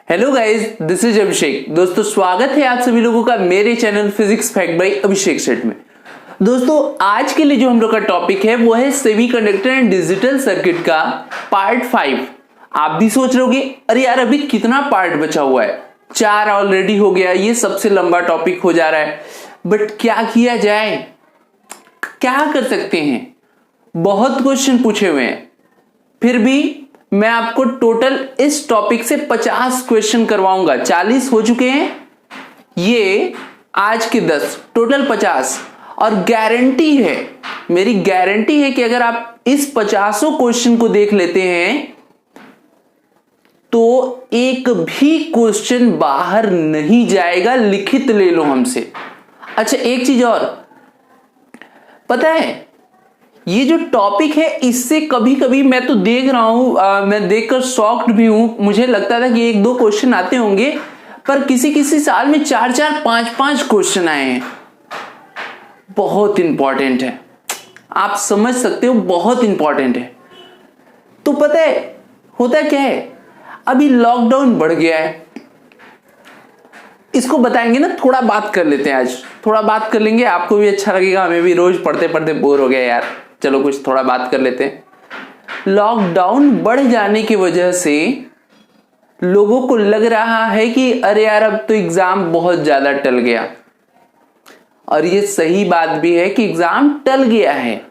Hello guys, this is अभिषेक। दोस्तों, स्वागत है आप सभी लोगों का मेरे चैनल फिजिक्स फैक्ट बाय अभिषेक सेट में। दोस्तों, आज के लिए जो हम लोग का टॉपिक है वो है सेमीकंडक्टर एंड डिजिटल सर्किट का पार्ट 5। आप भी सोच रहे होगे, अरे यार अभी कितना पार्ट बचा हुआ है, 4 ऑलरेडी हो गया, ये सबसे लंबा टॉपिक हो जा रहा है। बट क्या किया जाए, क्या कर सकते हैं, बहुत क्वेश्चन पूछे हुए हैं। फिर भी मैं आपको टोटल इस टॉपिक से 50 क्वेश्चन करवाऊंगा। 40 हो चुके हैं, ये आज के 10, टोटल 50। और गारंटी है, मेरी गारंटी है कि अगर आप इस 50 क्वेश्चन को देख लेते हैं तो एक भी क्वेश्चन बाहर नहीं जाएगा। लिखित ले लो हमसे। अच्छा, एक चीज और पता है, ये जो टॉपिक है इससे कभी कभी मैं तो देख रहा हूं, मैं देखकर शॉक्ड भी हूं। मुझे लगता था कि 1-2 क्वेश्चन आते होंगे, पर किसी किसी साल में 4-4, 5-5 क्वेश्चन आए हैं। बहुत इंपॉर्टेंट है, आप समझ सकते हो, बहुत इंपॉर्टेंट है। तो पता है होता क्या है, अभी लॉकडाउन बढ़ गया है, इसको बताएंगे ना, थोड़ा बात कर लेते हैं। आज थोड़ा बात कर लेंगे, आपको भी अच्छा लगेगा, हमें भी रोज पढ़ते पढ़ते बोर हो गया यार। चलो कुछ थोड़ा बात कर लेते हैं। लॉकडाउन बढ़ जाने की वजह से लोगों को लग रहा है कि अरे यार अब तो एग्जाम बहुत ज्यादा टल गया। और ये सही बात भी है कि एग्जाम टल गया है,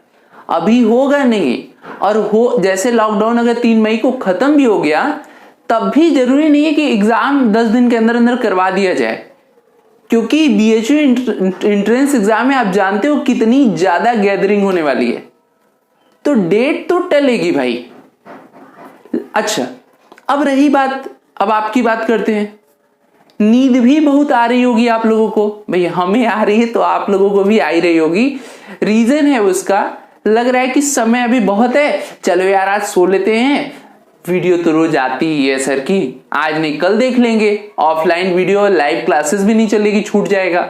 अभी होगा नहीं। और हो जैसे लॉकडाउन अगर 3 मई को खत्म भी हो गया, तब भी जरूरी नहीं है कि एग्जाम 10 दिन के अंदर अंदर करवा दिया जाए, क्योंकि बीएचयू एंट्रेंस एग्जाम में आप जानते हो कितनी ज्यादा गैदरिंग होने वाली है, तो डेट तो टलेगी भाई। अच्छा, अब रही बात, अब आपकी बात करते हैं। नींद भी बहुत आ रही होगी आप लोगों को, भाई हमें आ रही है तो आप लोगों को भी आ ही रही होगी। रीजन है उसका, लग रहा है कि समय अभी बहुत है, चलो यार आज सो लेते हैं, वीडियो तो रोज आती ही है सर की, आज नहीं कल देख लेंगे, ऑफलाइन वीडियो लाइव क्लासेस भी नहीं चलेगी, छूट जाएगा।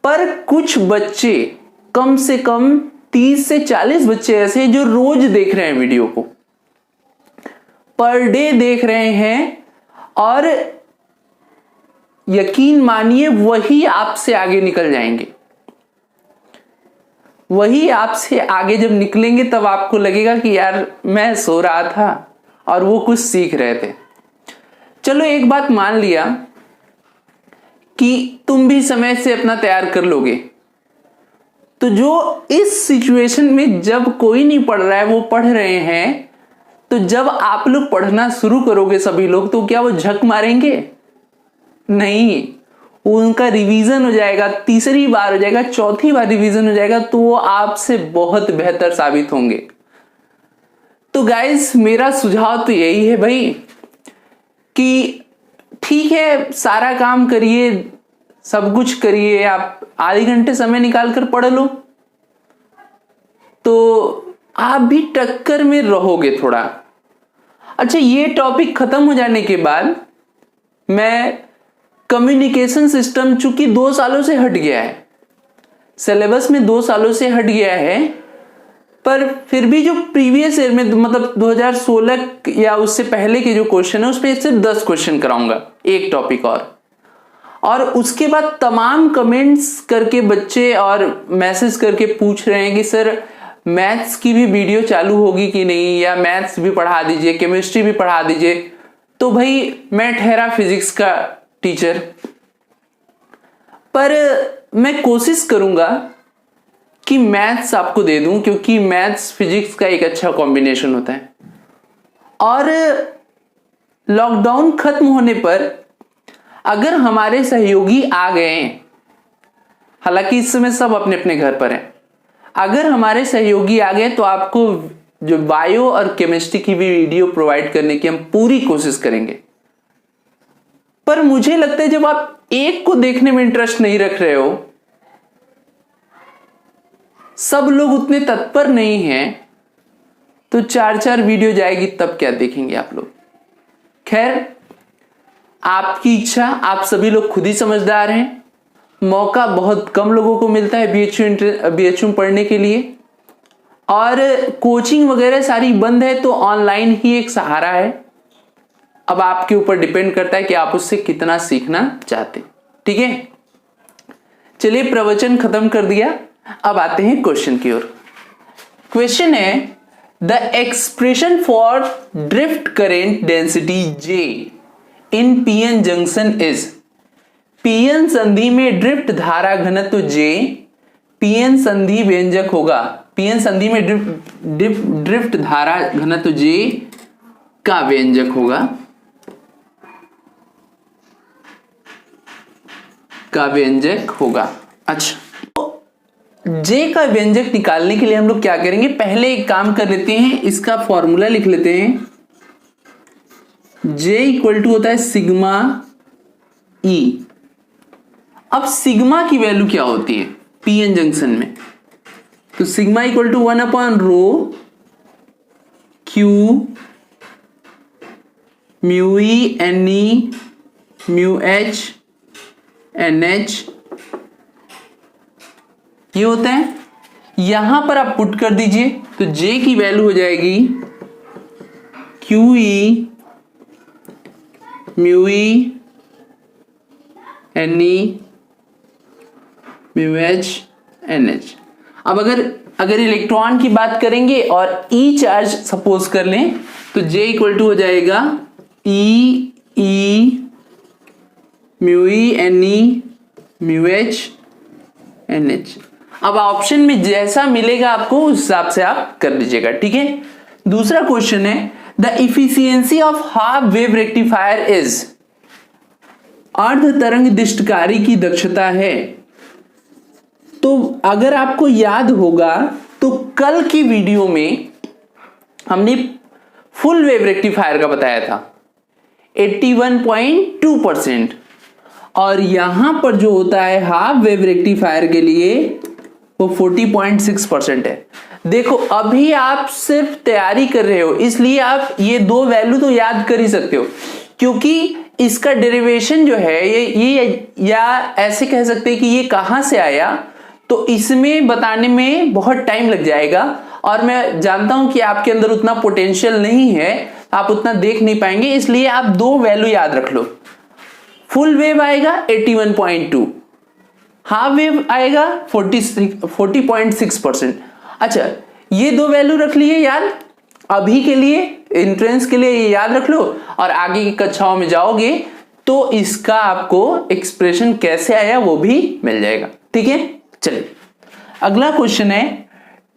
पर कुछ बच्चे, कम से कम 30 से 40 बच्चे ऐसे जो रोज देख रहे हैं वीडियो को, पर डे देख रहे हैं, और यकीन मानिए वही आपसे आगे निकल जाएंगे। वही आपसे आगे जब निकलेंगे तब आपको लगेगा कि यार मैं सो रहा था और वो कुछ सीख रहे थे। चलो एक बात मान लिया कि तुम भी समय से अपना तैयार कर लोगे, तो जो इस सिचुएशन में जब कोई नहीं पढ़ रहा है वो पढ़ रहे हैं, तो जब आप लोग पढ़ना शुरू करोगे सभी लोग, तो क्या वो झक मारेंगे? नहीं, उनका रिवीजन हो जाएगा, तीसरी बार हो जाएगा, चौथी बार रिवीजन हो जाएगा, तो वो आपसे बहुत बेहतर साबित होंगे। तो गाइस, मेरा सुझाव तो यही है भाई कि ठीक है, सारा काम करिए, सब कुछ करिए, आप आधे घंटे समय निकाल कर पढ़ लो, तो आप भी टक्कर में रहोगे थोड़ा। अच्छा, ये टॉपिक खत्म हो जाने के बाद मैं कम्युनिकेशन सिस्टम, चूंकि 2 सालों से हट गया है, सिलेबस में 2 सालों से हट गया है, पर फिर भी जो प्रीवियस ईयर में मतलब 2016 या उससे पहले के जो क्वेश्चन है उसमें सिर्फ 10 क्वेश्चन कराऊंगा, एक टॉपिक और उसके बाद तमाम कमेंट्स करके बच्चे और मैसेज करके पूछ रहे हैं कि सर मैथ्स की भी वीडियो चालू होगी कि नहीं, या मैथ्स भी पढ़ा दीजिए, केमिस्ट्री भी पढ़ा दीजिए। तो भाई मैं ठहरा फिजिक्स का टीचर, पर मैं कोशिश करूंगा कि मैथ्स आपको दे दूं, क्योंकि मैथ्स फिजिक्स का एक अच्छा कॉम्बिनेशन होता है। और लॉकडाउन खत्म होने पर अगर हमारे सहयोगी आ गए, हालांकि इस समय सब अपने अपने घर पर हैं, अगर हमारे सहयोगी आ गए तो आपको जो बायो और केमिस्ट्री की भी वीडियो प्रोवाइड करने की हम पूरी कोशिश करेंगे। पर मुझे लगता है जब आप एक को देखने में इंटरेस्ट नहीं रख रहे हो, सब लोग उतने तत्पर नहीं हैं, तो 4-4 वीडियो जाएगी तब क्या देखेंगे आप लोग। खैर, आपकी इच्छा, आप सभी लोग खुद ही समझदार हैं। मौका बहुत कम लोगों को मिलता है बीएचयू पढ़ने के लिए, और कोचिंग वगैरह सारी बंद है, तो ऑनलाइन ही एक सहारा है। अब आपके ऊपर डिपेंड करता है कि आप उससे कितना सीखना चाहते हैं। ठीक है, चलिए प्रवचन खत्म कर दिया, अब आते हैं क्वेश्चन की ओर। क्वेश्चन है the expression for drift current density J in PN junction is. PN संधि में ड्रिफ्ट धारा घनत्व J पीएन संधि व्यंजक होगा। पीएन संधि में ड्रिफ्ट धारा घनत्व J का व्यंजक होगा, अच्छा, J का व्यंजक निकालने के लिए हम लोग क्या करेंगे, पहले एक काम कर लेते हैं, इसका फॉर्मूला लिख लेते हैं। J इक्वल टू होता है सिग्मा E। अब सिग्मा की वैल्यू क्या होती है पीएन जंक्शन में, तो sigma equal to 1/ρ Q mu E N E mu H NH ये होता है। यहां पर आप पुट कर दीजिए तो J की वैल्यू हो जाएगी QE mu E N E mu H NH। अब अगर इलेक्ट्रॉन की बात करेंगे और E चार्ज सपोज कर लें तो J इक्वल टू हो जाएगा E mu E N E mu H NH। अब ऑप्शन में जैसा मिलेगा आपको उस हिसाब से आप कर लीजिएगा। ठीक है, दूसरा क्वेश्चन है the efficiency of half wave rectifier is. अर्ध तरंग दिष्टकारी की दक्षता है। तो अगर आपको याद होगा तो कल की वीडियो में हमने फुल वेव रेक्टिफायर का बताया था 81.2%, और यहां पर जो होता है हाफ वेव रेक्टिफायर के लिए वो 40.6% है। देखो अभी आप सिर्फ तैयारी कर रहे हो, इसलिए आप ये दो वैल्यू तो याद कर ही सकते हो, क्योंकि इसका डेरिवेशन जो है ये या ऐसे कह सकते हैं कि ये कहां से आया, तो इसमें बताने में बहुत टाइम लग जाएगा, और मैं जानता हूं कि आपके अंदर उतना पोटेंशियल नहीं है, आप उतना देख नहीं पाएंगे, इसलिए आप दो वैल्यू याद रख लो। फुल वेव आएगा 81.2, हाफ वेव आएगा 40.6%। अच्छा, ये दो वैल्यू रख लिए याद, अभी के लिए एंट्रेंस के लिए ये याद रख लो, और आगे की कक्षाओं में जाओगे तो इसका आपको एक्सप्रेशन कैसे आया वो भी मिल जाएगा। ठीक है, चलिए अगला क्वेश्चन है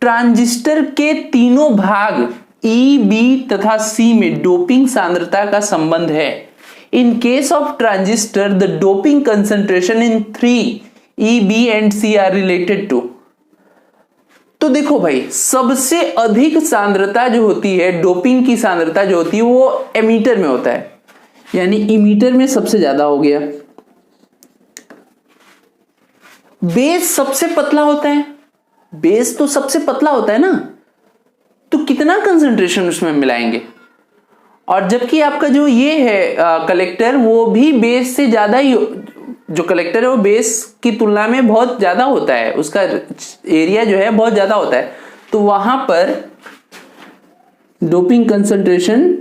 ट्रांजिस्टर के तीनों भाग E, B तथा C में डोपिंग सांद्रता का संबंध है। In case of transistor the doping concentration in 3 E, B and C are related to. तो देखो भाई, सबसे अधिक सांद्रता जो होती है, डोपिंग की सांद्रता जो होती है वो एमीटर में होता है, यानी इमीटर में सबसे ज्यादा हो गया। बेस सबसे पतला होता है, बेस तो सबसे पतला होता है ना, तो कितना कंसंट्रेशन उसमें मिलाएंगे, और जबकि आपका जो ये है कलेक्टर वो भी बेस से ज्यादा ही, जो कलेक्टर है वो बेस की तुलना में बहुत ज्यादा होता है, उसका एरिया जो है बहुत ज्यादा होता है, तो वहां पर डोपिंग कंसंट्रेशन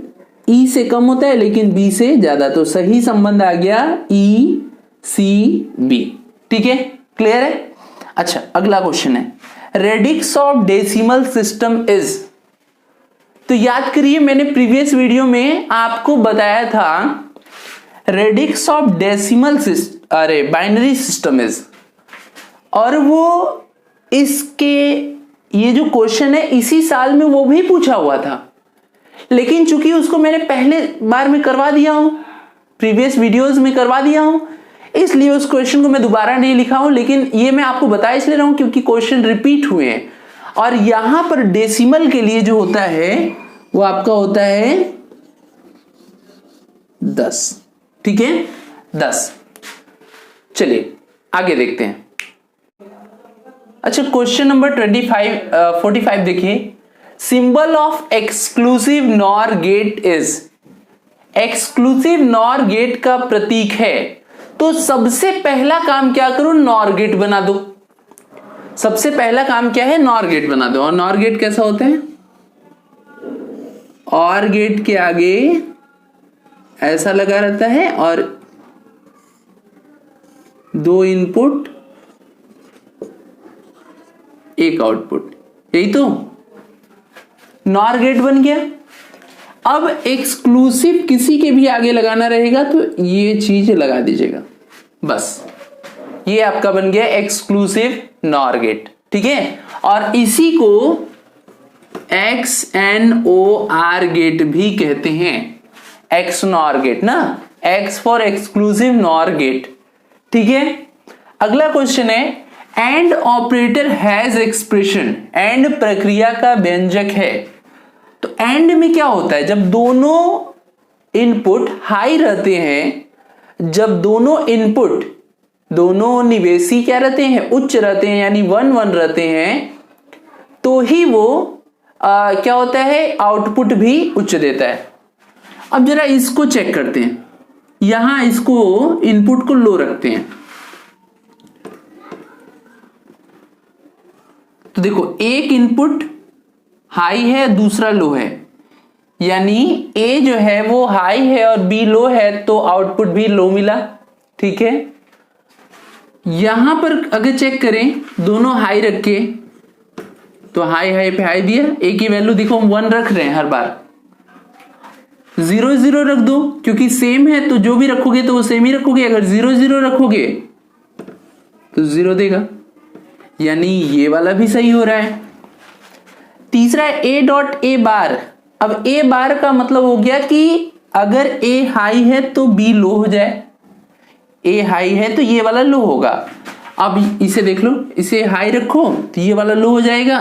E से कम होता है लेकिन B से ज्यादा, तो सही संबंध आ गया ECB। ठीक है, क्लियर है। अच्छा, अगला क्वेश्चन है radix of decimal system is. तो याद करिए, मैंने प्रीवियस वीडियो में आपको बताया था radix of decimal binary system is, और वो इसके ये जो क्वेश्चन है इसी साल में वो भी पूछा हुआ था, लेकिन चूंकि उसको मैंने पहले बार में करवा दिया हूं, प्रीवियस वीडियोस में करवा दिया हूं, इसलिए उस क्वेश्चन को मैं दोबारा नहीं लिखा हूं, लेकिन ये मैं आपको बता इसलिए रहा हूं क्योंकि क्वेश्चन रिपीट हुए हैं। और यहां पर डेसिमल के लिए जो होता है वो आपका होता है 10। ठीक है, 10। चलिए आगे देखते हैं। अच्छा, क्वेश्चन नंबर 45 देखिए, symbol of exclusive nor gate is. Exclusive nor gate का प्रतीक है, तो सबसे पहला काम क्या करो, नॉर गेट बना दो। सबसे पहला काम क्या है, नॉर गेट बना दो। और नॉर गेट कैसा होता है, और गेट के आगे ऐसा लगा रहता है और 2 इनपुट 1 आउटपुट, यही तो नॉर गेट बन गया। अब एक्सक्लूसिव किसी के भी आगे लगाना रहेगा तो ये चीज लगा दीजिएगा, बस ये आपका बन गया एक्सक्लूसिव नॉर गेट, ठीक है। और इसी को XNOR गेट भी कहते हैं, एक्स नॉर गेट ना, X for exclusive nor gate, ठीक है। अगला क्वेश्चन है and operator has expression, and प्रक्रिया का व्यंजक है। तो एंड में क्या होता है, जब दोनों इनपुट हाई रहते हैं, जब दोनों इनपुट दोनों निवेशी क्या रहते हैं, उच्च रहते हैं, यानी 1 1 रहते हैं, तो ही वो क्या होता है, आउटपुट भी उच्च देता है। अब जरा इसको चेक करते हैं, यहां इसको इनपुट को लो रखते हैं, तो देखो एक इनपुट हाई है, दूसरा लो है, यानी ए जो है वो हाई है और बी लो है, तो आउटपुट भी लो मिला, ठीक है। यहां पर अगर चेक करें, दोनों हाई रखे तो हाई हाई पे हाई दिया, ए की वैल्यू देखो हम 1 रख रहे हैं, हर बार 0 0 रख दो, क्योंकि सेम है तो जो भी रखोगे तो वो सेम ही रखोगे, अगर 0 0 रखोगे तो 0 देगा, यानी ये वाला भी सही हो रहा है। तीसरा ए डॉट ए बार, अब ए बार का मतलब हो गया कि अगर ए हाई है तो बी लो हो जाए, ए हाई है तो ये वाला लो होगा। अब इसे देख लो, इसे हाई रखो तो ये वाला लो हो जाएगा,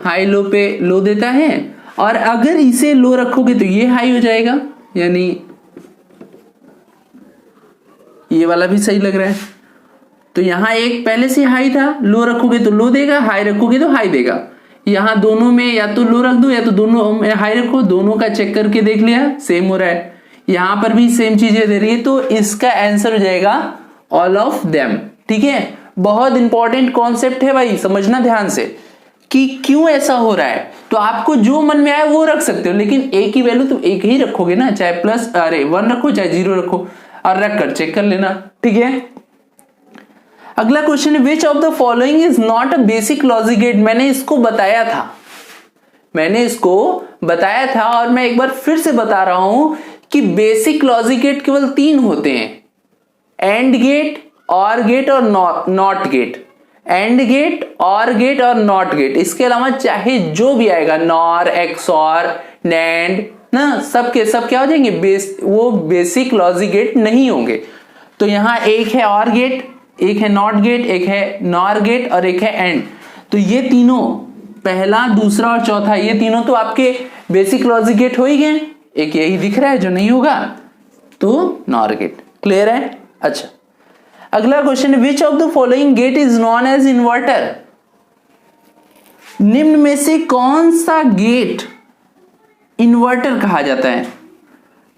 हाई लो पे लो देता है, और अगर इसे लो रखोगे तो ये हाई हो जाएगा, यानी ये वाला भी सही लग रहा है। तो यहां एक पहले से हाई था, लो रखोगे तो लो देगा, हाई रखोगे तो हाई देगा। यहां दोनों में या तो लो रख दो या तो दोनों में हाई रखो, दोनों का चेक करके देख लिया सेम हो रहा है, यहां पर भी सेम चीजें दे रही है, तो इसका आंसर हो जाएगा ऑल ऑफ देम, ठीक है। बहुत इंपॉर्टेंट कॉन्सेप्ट है भाई, समझना ध्यान से कि क्यों ऐसा हो रहा है। तो आपको जो मन में आए वो रख सकते हो, लेकिन ए की वैल्यू तो एक ही रखोगे ना, चाहे प्लस 1 रखो चाहे 0 रखो, और रख कर चेक कर लेना, ठीक है। अगला क्वेश्चन है which of the following is not a basic logic gate. मैंने इसको बताया था और मैं एक बार फिर से बता रहा हूं कि बेसिक लॉजिक गेट केवल 3 होते हैं, एंड गेट, और गेट और नॉट गेट। एंड गेट, और गेट और नॉट गेट, इसके अलावा चाहे जो भी आएगा, नॉर, एक्सऑर, नैंड ना, सबके सब क्या हो जाएंगे, वो बेसिक लॉजिक गेट नहीं होंगे। तो यहां एक है और गेट, एक है नॉट गेट, एक है नॉर गेट और एक है एंड। तो ये तीनों, पहला, दूसरा और चौथा, ये तीनों तो आपके बेसिक लॉजिक गेट हो ही गए। एक यही दिख रहा है जो नहीं होगा, तो नॉर गेट। क्लियर है? अच्छा, अगला question, which of the following gate is known as inverter. निम्न में से कौन सा गेट इन्वर्टर कहा जाता है?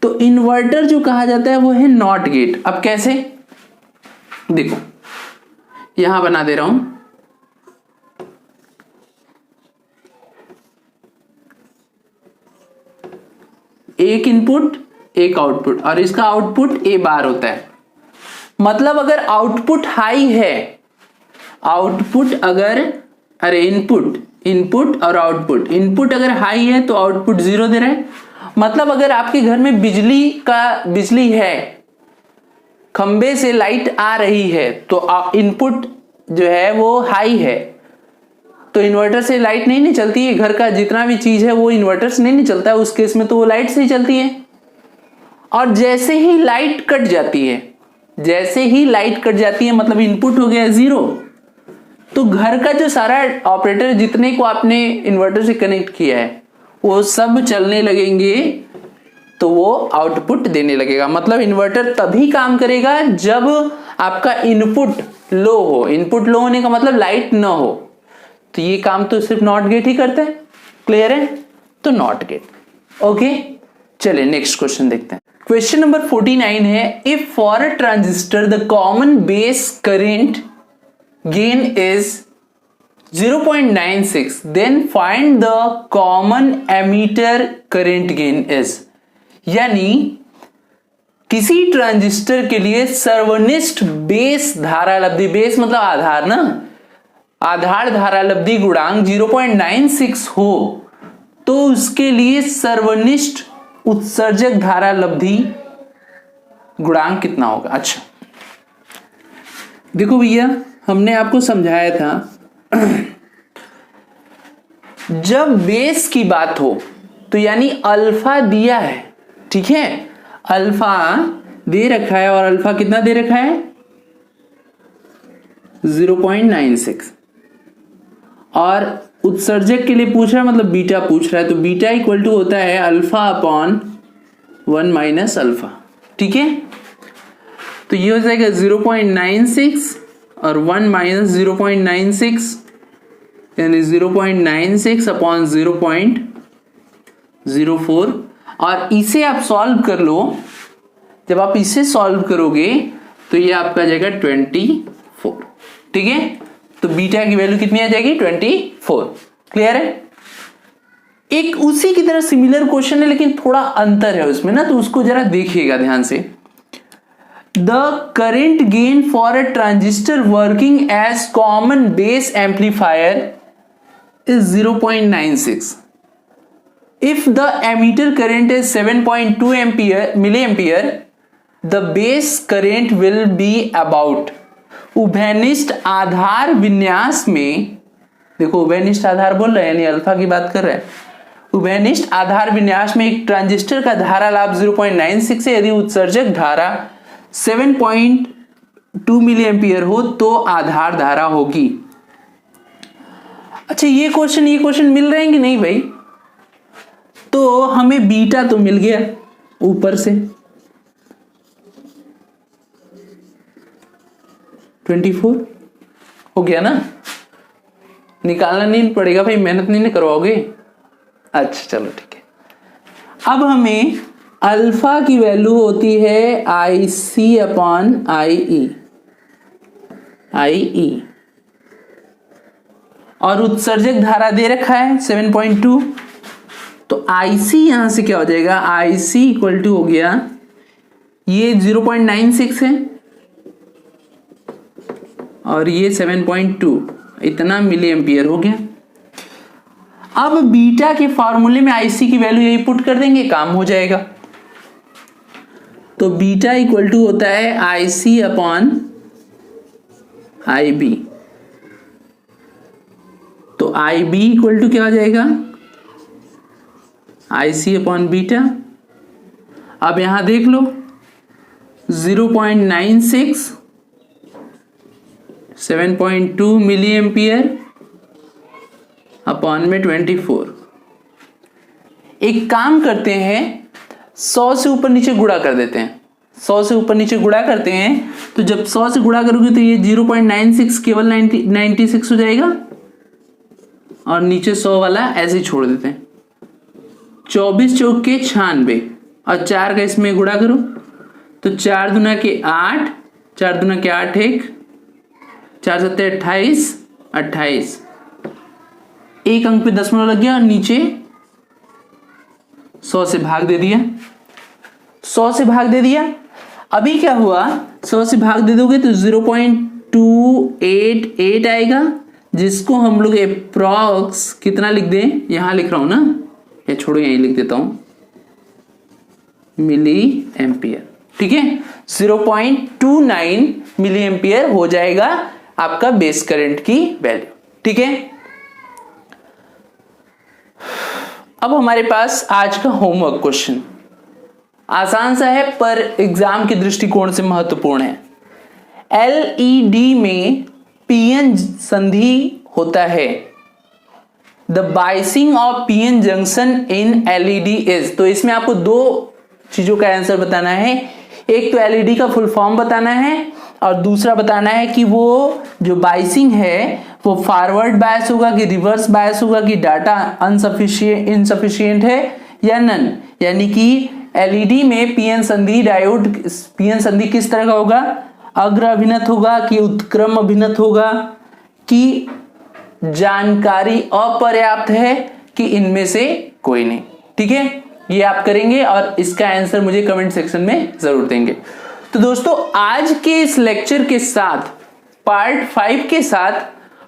तो इन्वर्टर जो कहा जाता है वो है नॉट गेट। अब कैसे, देखो यहां बना दे रहा हूं, एक इनपुट एक आउटपुट, और इसका आउटपुट ए बार होता है। मतलब अगर आउटपुट हाई है, आउटपुट अगर, अरे इनपुट और आउटपुट, इनपुट अगर हाई है तो आउटपुट 0 दे रहा है। मतलब अगर आपके घर में बिजली है, खंबे से लाइट आ रही है, तो इनपुट जो है वो हाई है, तो इन्वर्टर से लाइट नहीं चलती है। घर का जितना भी चीज है वो इन्वर्टर से नहीं चलता है, उस केस में तो वो लाइट से ही चलती है। और जैसे ही लाइट कट जाती है, मतलब इनपुट हो गया 0, तो घर का जो सारा ऑपरेटर, जितने को आपने इन्वर्टर से कनेक्ट किया है, वो सब चलने लगेंगे, तो वो आउटपुट देने लगेगा। मतलब इन्वर्टर तभी काम करेगा जब आपका इनपुट लो हो। इनपुट लो होने का मतलब लाइट ना हो, तो ये काम तो सिर्फ नॉट गेट ही करता है। क्लियर है? तो नॉट गेट। ओके, चलिए नेक्स्ट क्वेश्चन देखते हैं। क्वेश्चन नंबर 49 है, if for a transistor the common base current gain is 0.96, then find the common emitter current gain is. यानी किसी ट्रांजिस्टर के लिए सर्वनिष्ठ बेस धारा लब्धि, बेस मतलब आधार ना, आधार धारा लब्धि गुणांक 0.96 हो तो उसके लिए सर्वनिष्ठ उत्सर्जक धारा लब्धि गुणांक कितना होगा। अच्छा देखो भैया, हमने आपको समझाया था जब बेस की बात हो तो यानी अल्फा दिया है, ठीक है, अल्फा दे रखा है और अल्फा कितना दे रखा है 0.96, और उत्सर्जक के लिए पूछ रहा है मतलब बीटा पूछ रहा है, तो बीटा इक्वल टू होता है अल्फा अपॉन 1 माइनस अल्फा, ठीक है। तो ये हो जाएगा 0.96 और 1 माइनस 0.96 यानी 0.96 अपॉन 0.04, और इसे आप सॉल्व कर लो। जब आप इसे सॉल्व करोगे तो ये आपका जाएगा 24, ठीक है। तो बीटा की वैल्यू कितनी आ जाएगी 24। क्लियर है। एक उसी की तरह सिमिलर क्वेश्चन है लेकिन थोड़ा अंतर है उसमें ना, तो उसको जरा देखिएगा ध्यान से। The current gain for a transistor working as common base amplifier is 0.96 if the emitter current is 7.2 milliampere the base current will be about। उभयनिष्ठ आधार विन्यास में, देखो उभयनिष्ठ आधार बोल रहे हैं यानी अल्फा की बात कर रहे हैं, उभयनिष्ठ आधार विन्यास में एक ट्रांजिस्टर का धारा लाभ 0.96 है, यदि उत्सर्जक धारा 7.2 मिली एम्पियर हो तो आधार धारा होगी। अच्छा ये क्वेश्चन मिल रहे हैं कि नहीं भाई, तो हमें बीटा तो मिल गया ऊपर से 24 हो गया ना, निकालना नहीं पड़ेगा भाई, मेहनत नहीं करवाओगे। अच्छा चलो ठीक है। अब हमें अल्फा की वैल्यू होती है IC अपॉन IE, और उत्सर्जक धारा दे रखा है 7.2, तो IC यहां से क्या हो जाएगा, IC इक्वल टू हो गया, ये 0.96 है और ये 7.2, इतना मिली एम्पियर हो गया। अब बीटा के फॉर्मूले में IC की वैल्यू यही पुट कर देंगे, काम हो जाएगा। तो बीटा इक्वल टू होता है IC अपॉन IB, तो IB इक्वल टू क्या हो जाएगा IC अपॉन बीटा। अब यहां देख लो 0.96 7.2 मिली एम्पियर अपॉन में 24। एक काम करते हैं 100 से ऊपर नीचे गुणा कर देते हैं, 100 से ऊपर नीचे गुणा करते हैं, तो जब 100 से गुणा करोगे तो ये 0.96 केवल 96 हो जाएगा और नीचे 100 वाला ऐसे ही छोड़ देते हैं। 24 चौक के 96 और 4 का इसमें गुणा करो तो 4 दूना के 8, 4 दूना के 8 1, 4 सत्ते 28, 28, एक अंक पे दशमलव लग गया और नीचे 100 से भाग दे दिया, 100 से भाग दे दिया। अभी क्या हुआ, 100 से भाग दे दोगे तो 0.288 आएगा, जिसको हम लोग अप्रॉक्स कितना लिख दें, यहां लिख रहा हूं ना, या छोड़ो यहीं लिख देता हूं, मिली एम्पियर, ठीक है। 0.29 मिली एम्पियर हो जाएगा आपका बेस करंट की वैल्यू, ठीक है। अब हमारे पास आज का होमवर्क क्वेश्चन आसान सा है पर एग्जाम के दृष्टिकोण से महत्वपूर्ण है। एलईडी में पीएन संधि होता है, the biasing of PN junction in LED is. तो इसमें आपको दो चीजों का आंसर बताना है, एक तो एलईडी का फुल फॉर्म बताना है और दूसरा बताना है कि वो जो बाइसिंग है वो फॉरवर्ड बायस होगा कि रिवर्स बायस होगा कि डाटा इनसफिशिएंट है या नन, यानी कि एलईडी में पीएन संधि डायोड, पीएन संधि किस तरह का होगा, अग्र अभिनत होगा कि उत्क्रम अभिनत होगा, कि जानकारी अपर्याप्त है कि इनमें से कोई नहीं, ठीक है। ये आप करेंगे और इसका आंसर मुझे कमेंट सेक्शन में जरूर देंगे। तो दोस्तों आज के इस लेक्चर के साथ पार्ट 5 के साथ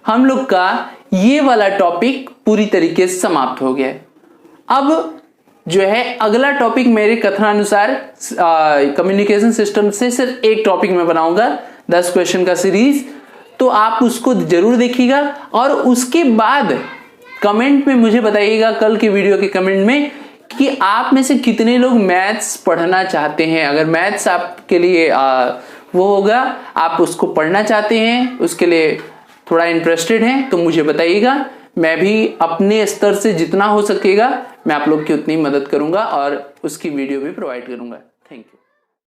हम लोग का ये वाला टॉपिक पूरी तरीके से समाप्त हो गया है। अब जो है अगला टॉपिक मेरे कथनानुसार कम्युनिकेशन सिस्टम से सिर्फ एक टॉपिक में बनाऊंगा 10 क्वेश्चन का सीरीज, तो आप उसको जरूर देखिएगा और उसके बाद कमेंट में मुझे बताइएगा कल की वीडियो के कमेंट में कि आप में से कितने लोग मैथ्स पढ़ना चाहते हैं। अगर मैथ्स आपके लिए वो होगा, आप उसको पढ़ना चाहते हैं, उसके लिए थोड़ा इंटरेस्टेड हैं, तो मुझे बताइएगा। मैं भी अपने स्तर से जितना हो सकेगा मैं आप लोग की उतनी मदद करूंगा और उसकी वीडियो भी प्रोवाइड करूंगा। Thank you.